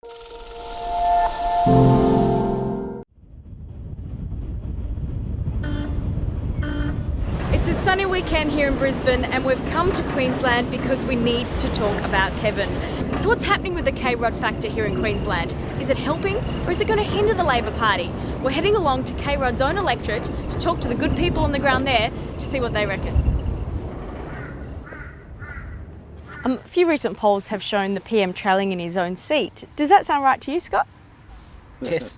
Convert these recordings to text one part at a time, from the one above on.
It's a sunny weekend here in Brisbane and we've come to Queensland because we need to talk about Kevin. So what's happening with the KRudd factor here in Queensland? Is it helping or is it going to hinder the Labor Party? We're heading along to KRudd's own electorate to talk to the good people on the ground there to see what they reckon. A few recent polls have shown the PM trailing in his own seat. Does that sound right to you, Scott? Yes.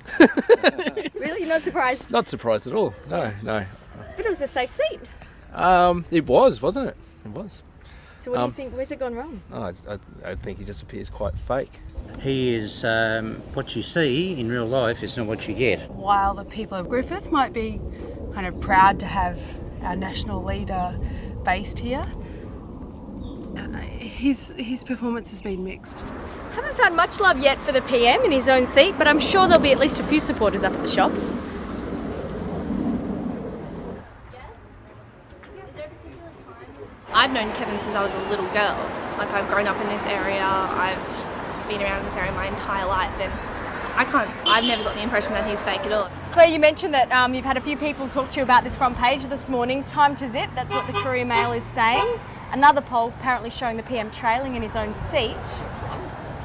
Really? You're not surprised? Not surprised at all. No. But it was a safe seat. It was, wasn't it? It was. So what do you think? Where's it gone wrong? I think he just appears quite fake. He is what you see in real life is not what you get. While the people of Griffith might be kind of proud to have our national leader based here, his performance has been mixed. Haven't found much love yet for the PM in his own seat, but I'm sure there'll be at least a few supporters up at the shops. I've known Kevin since I was a little girl. Like, I've grown up in this area, I've been around this area my entire life, and I've never got the impression that he's fake at all. Claire, you mentioned that you've had a few people talk to you about this front page this morning. Time to zip, that's what the Courier Mail is saying. Another poll apparently showing the PM trailing in his own seat.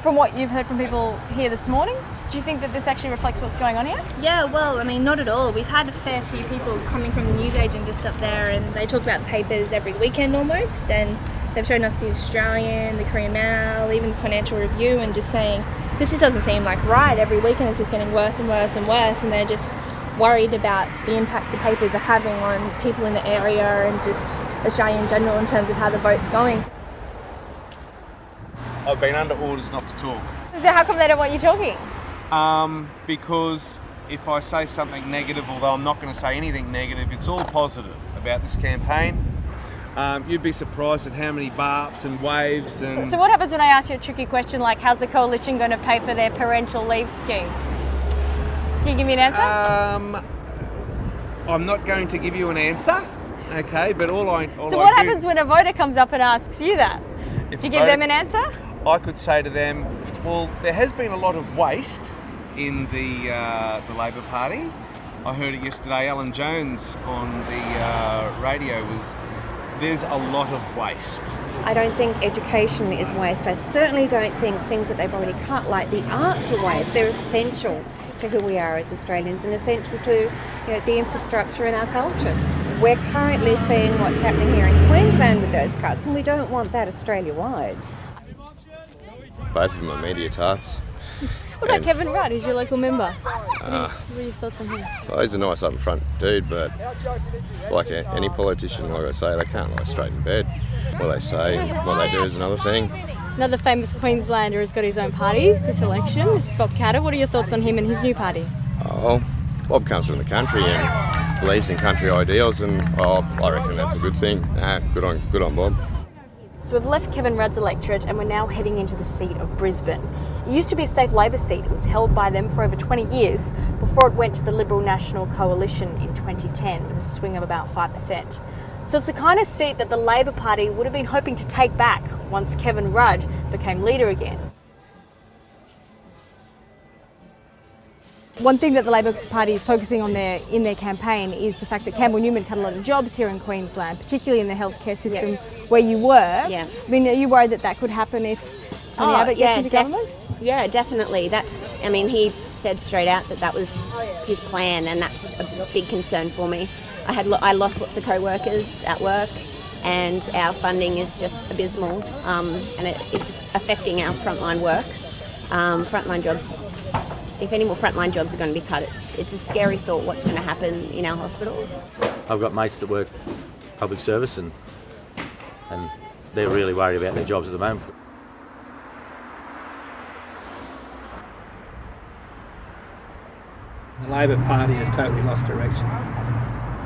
From what you've heard from people here this morning, do you think that this actually reflects what's going on here? Yeah, well, I mean, not at all. We've had a fair few people coming from the newsagent just up there, and they talk about the papers every weekend almost, and they've shown us the Australian, the Courier Mail, even the Financial Review, and just saying, this just doesn't seem like right. Every weekend it's just getting worse and worse and worse, and they're just worried about the impact the papers are having on people in the area and just Australia in general in terms of how the vote's going. I've been under orders not to talk. So how come they don't want you talking? Because if I say something negative, although I'm not going to say anything negative, it's all positive about this campaign. You'd be surprised at how many barps and waves and... So what happens when I ask you a tricky question like, how's the coalition going to pay for their parental leave scheme? Can you give me an answer? I'm not going to give you an answer, okay, but So what happens when a voter comes up and asks you that? Do you give them an answer? I could say to them, well, there has been a lot of waste in the Labor Party. I heard it yesterday. Alan Jones on the radio there's a lot of waste. I don't think education is waste. I certainly don't think things that they've already cut, like the arts, are waste. They're essential to who we are as Australians and essential to the infrastructure and our culture. We're currently seeing what's happening here in Queensland with those cuts, and we don't want that Australia-wide. Both of them are media tarts. What about Kevin Rudd? He's your local member. What are your thoughts on him? Well, he's a nice up front dude, but like any politician, like I say, they can't lie straight in bed. What they say, what they do is another thing. Another famous Queenslander has got his own party this election. This is Bob Catter. What are your thoughts on him and his new party? Oh, Bob comes from the country and believes in country ideals, and I reckon that's a good thing. Good on Bob. So we've left Kevin Rudd's electorate and we're now heading into the seat of Brisbane. It used to be a safe Labor seat. It was held by them for over 20 years before it went to the Liberal National Coalition in 2010 with a swing of about 5%. So it's the kind of seat that the Labor Party would have been hoping to take back once Kevin Rudd became leader again. One thing that the Labor Party is focusing on in their campaign is the fact that Campbell Newman cut a lot of jobs here in Queensland, particularly in the healthcare system where you were. Yeah. I mean, are you worried that could happen if Tony Abbott gets into government? Yeah, definitely. He said straight out that was his plan, and that's a big concern for me. I lost lots of co-workers at work, and our funding is just abysmal, and it's affecting our frontline work, frontline jobs. If any more frontline jobs are going to be cut, it's a scary thought what's going to happen in our hospitals. I've got mates that work public service and they're really worried about their jobs at the moment. The Labor Party has totally lost direction.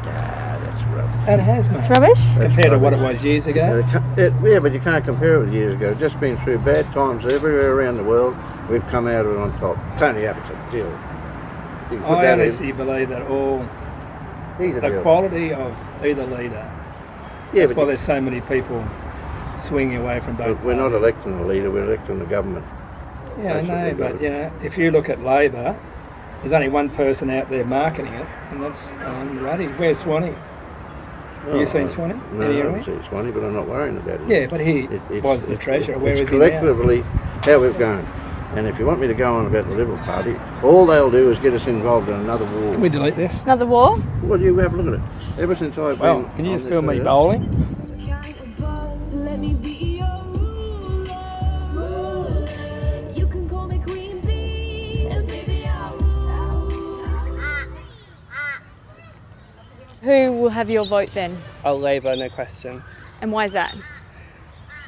That's rubbish. It has, mate. It's rubbish? Compared to what it was years ago. Yeah, but you can't compare it with years ago. Just been through bad times everywhere around the world. We've come out of it on top. Tony Abbott's a deal. I honestly believe that the quality of either leader. That's why there's so many people swinging away from both We're parties. not electing the leader, we're electing the government. Yeah, I That's what know, they've got but to- you know, if you look at Labor, there's only one person out there marketing it, and that's Ruddy. Where's Swanee? Have you seen Swanee? No, I haven't seen Swanee, but I'm not worrying about it. Yeah, but he It's- was the treasurer. Where it's is he now? collectively how we've gone. And if you want me to go on about the Liberal Party, all they'll do is get us involved in another war. Can we delete this? Another war? Well, you have a look at it. Ever since I've Well, been can you on just this film me earth- bowling? Let me be your ruler. You can call me Queen Bee, and baby I'll rule. Who will have your vote then? I'll Labor, no question. And why is that?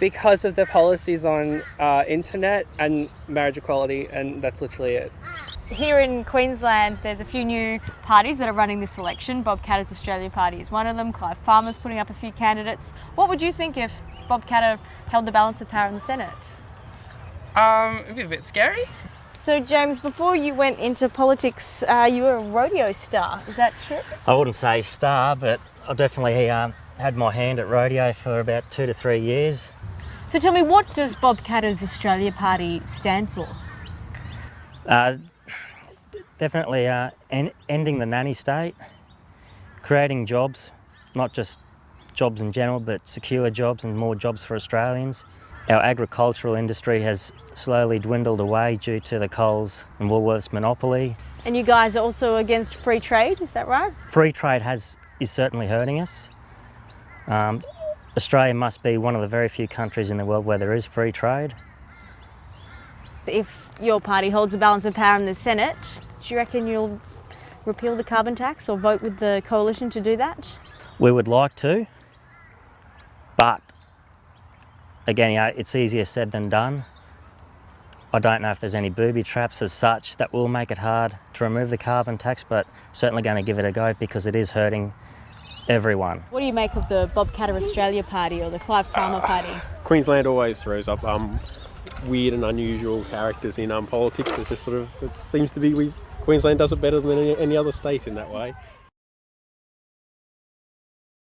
Because of the policies on internet and marriage equality, and that's literally it. Here in Queensland, there's a few new parties that are running this election. Bob Katter's Australia Party is one of them. Clive Palmer's putting up a few candidates. What would you think if Bob Katter held the balance of power in the Senate? It'd be a bit scary. So, James, before you went into politics, you were a rodeo star. Is that true? I wouldn't say star, but I definitely had my hand at rodeo for about 2 to 3 years. So tell me, what does Bob Katter's Australia Party stand for? Definitely ending the nanny state, creating jobs, not just jobs in general, but secure jobs and more jobs for Australians. Our agricultural industry has slowly dwindled away due to the Coles and Woolworths monopoly. And you guys are also against free trade, is that right? Free trade is certainly hurting us. Australia must be one of the very few countries in the world where there is free trade. If your party holds a balance of power in the Senate, do you reckon you'll repeal the carbon tax or vote with the coalition to do that? We would like to, but again, it's easier said than done. I don't know if there's any booby traps as such that will make it hard to remove the carbon tax, but certainly going to give it a go because it is hurting everyone. What do you make of the Bob Katter Australia Party or the Clive Palmer Party? Queensland always throws up weird and unusual characters in politics. It's just it seems to be Queensland does it better than any other state in that way.